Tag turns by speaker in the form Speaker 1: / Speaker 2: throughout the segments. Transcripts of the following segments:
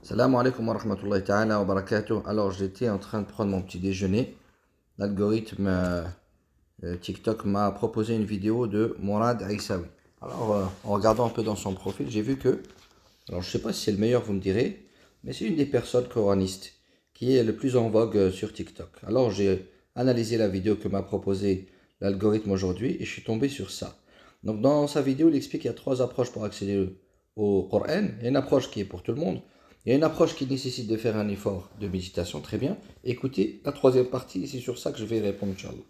Speaker 1: Salam alaikum wa rahmatullahi ta'ala wa barakatuh. Alors, j'étais en train de prendre mon petit déjeuner. L'algorithme TikTok m'a proposé une vidéo de Mourad Aissaoui. Alors, en regardant un peu dans son profil, j'ai vu que, alors je sais pas si c'est le meilleur, vous me direz, mais c'est une des personnes coranistes qui est le plus en vogue sur TikTok. Alors, j'ai analysé la vidéo que m'a proposé l'algorithme aujourd'hui et je suis tombé sur ça. Donc, dans sa vidéo, il explique qu'il y a trois approches pour accéder au Coran. Il y a une approche qui est pour tout le monde. Il y a une approche qui nécessite de faire un effort de méditation, très bien. Écoutez la troisième partie, et c'est sur ça que je vais répondre, Inch'Allah.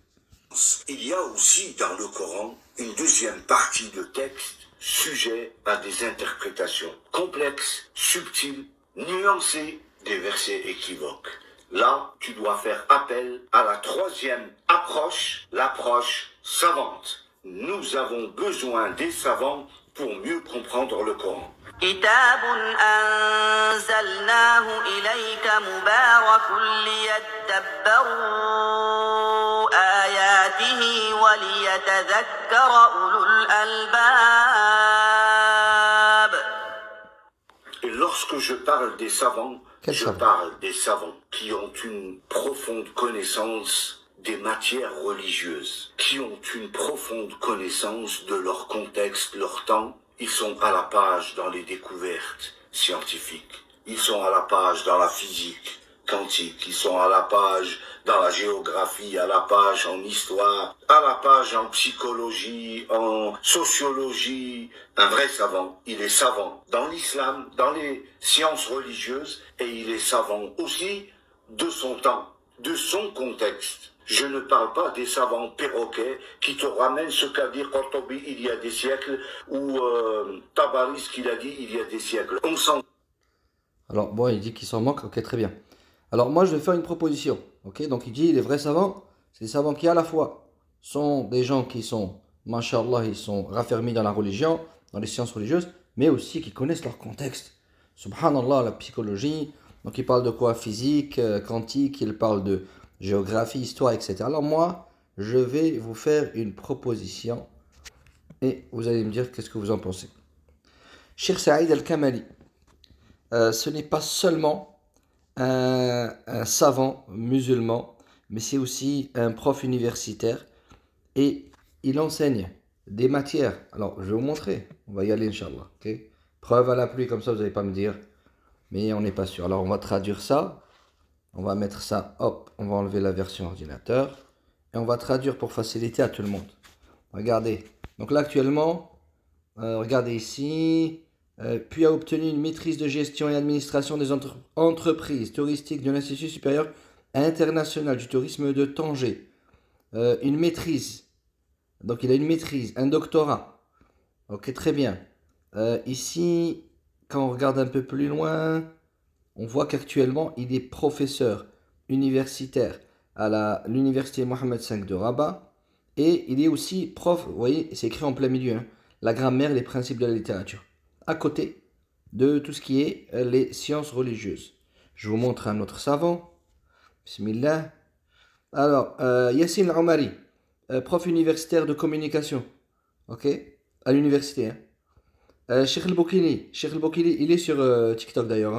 Speaker 2: Il y a aussi dans le Coran une deuxième partie de texte sujet à des interprétations complexes, subtiles, nuancées, des versets équivoques. Là, tu dois faire appel à la troisième approche, l'approche savante. Nous avons besoin des savants pour mieux comprendre le Coran.
Speaker 3: كتاب أنزلناه إليك مبارك ليدبروا آياته وليتذكر أولو الألباب.
Speaker 2: Et lorsque je parle des savants,
Speaker 1: Quel
Speaker 2: je
Speaker 1: savant?
Speaker 2: parle des savants qui ont une profonde connaissance des matières religieuses, qui ont une profonde connaissance de leur contexte, leur temps. Ils sont à la page dans les découvertes scientifiques. Ils sont à la page dans la physique quantique. Ils sont à la page dans la géographie, à la page en histoire, à la page en psychologie, en sociologie. Un vrai savant, il est savant dans l'islam, dans les sciences religieuses, et il est savant aussi de son temps, de son contexte. Je ne parle pas des savants perroquets qui te ramènent ce qu'a dit Qurtubi il y a des siècles ou Tabari ce qu'il a dit il y a des siècles. On s'en...
Speaker 1: Alors, bon, il dit qu'il s'en manque, ok, très bien. Alors, moi, je vais faire une proposition, ok? Donc, il dit, les vrais savants, c'est des savants qui, à la fois, sont des gens qui sont, mashallah, ils sont raffermis dans la religion, dans les sciences religieuses, mais aussi qui connaissent leur contexte. Subhanallah, la psychologie, donc il parle de quoi? Physique, quantique, il parle de géographie, histoire, etc. Alors, moi, je vais vous faire une proposition et vous allez me dire qu'est-ce que vous en pensez. Cheikh Saïd Al-Kamali, ce n'est pas seulement un savant musulman, mais c'est aussi un prof universitaire et il enseigne des matières. Alors, je vais vous montrer. On va y aller, Inch'Allah. Okay? Preuve à la pluie, comme ça, vous n'allez pas me dire. Mais on n'est pas sûr. Alors, on va traduire ça. On va mettre ça. Hop, on va enlever la version ordinateur. Et on va traduire pour faciliter à tout le monde. Regardez. Donc là, actuellement, regardez ici. Puis a obtenu une maîtrise de gestion et administration des entreprises touristiques de l'Institut supérieur international du tourisme de Tanger. Une maîtrise. Donc il a une maîtrise, un doctorat. Ok, très bien. Ici, quand on regarde un peu plus loin, on voit qu'actuellement il est professeur universitaire à l'université Mohammed V de Rabat. Et il est aussi prof, vous voyez, c'est écrit en plein milieu, hein, la grammaire et les principes de la littérature. À côté de tout ce qui est les sciences religieuses. Je vous montre un autre savant. Bismillah. Alors, Yassine Al-Omari, prof universitaire de communication. Ok? À l'université. Hein. Cheikh El-Boukili. Cheikh El-Boukili, il est sur TikTok d'ailleurs.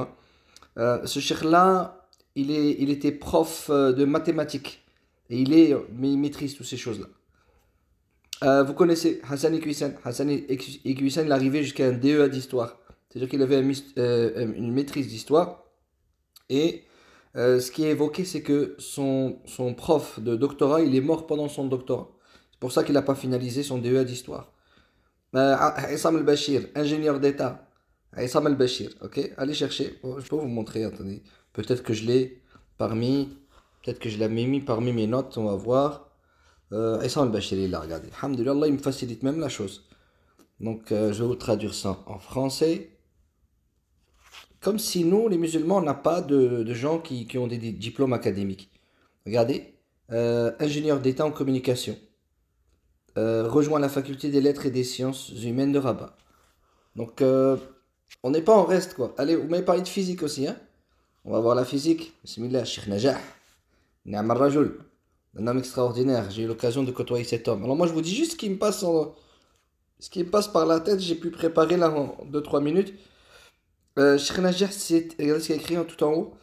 Speaker 1: Hein. Ce cheikh-là, il était prof de mathématiques. Et mais il maîtrise toutes ces choses-là. Vous connaissez Hassan Iqiyoussen. Hassan Iqiyoussen, il arrivait jusqu'à un DEA d'histoire. C'est-à-dire qu'il avait une maîtrise d'histoire. Et ce qui est évoqué, c'est que son prof de doctorat, il est mort pendant son doctorat. C'est pour ça qu'il n'a pas finalisé son DEA d'histoire. Issam Al-Bashir, ingénieur d'État. Issam Al-Bashir, ok? Allez chercher. Oh, je peux vous montrer, attendez. Peut-être que je l'ai peut-être que je l'ai mis parmi mes notes, on va voir. Issam Al-Bashir, il l'a regardé. Alhamdulillah, il me facilite même la chose. Donc, je vais vous traduire ça en français. Comme si nous, les musulmans, on n'a pas de gens qui ont des diplômes académiques. Regardez, ingénieur d'État en communication. Rejoint la faculté des lettres et des sciences humaines de Rabat. Donc, on n'est pas en reste, quoi. Allez, vous m'avez parlé de physique aussi, hein? On va voir la physique. Bismillah, Cheikh Najah. Ni'am al-Rajul. Un homme extraordinaire. J'ai eu l'occasion de côtoyer cet homme. Alors moi, je vous dis juste ce qui me passe par la tête. J'ai pu préparer là en 2-3 minutes. Cheikh Najjar, regardez ce qu'il y a écrit tout en haut.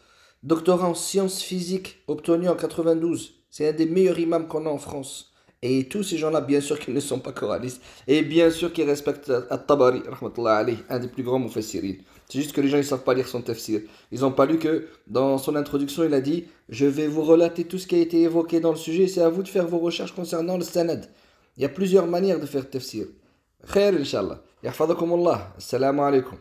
Speaker 1: Doctorat en sciences physiques obtenu en 92. C'est un des meilleurs imams qu'on a en France. Et tous ces gens-là, bien sûr qu'ils ne sont pas coralistes. Et bien sûr qu'ils respectent At-Tabari, rahmatullah alayh, un des plus grands mufassirin. C'est juste que les gens ne savent pas lire son tafsir. Ils n'ont pas lu que dans son introduction, il a dit je vais vous relater tout ce qui a été évoqué dans le sujet. C'est à vous de faire vos recherches concernant le sanad. Il y a plusieurs manières de faire tafsir. Khair, Inch'Allah. Yahfadakumullah. Assalamu alaikum.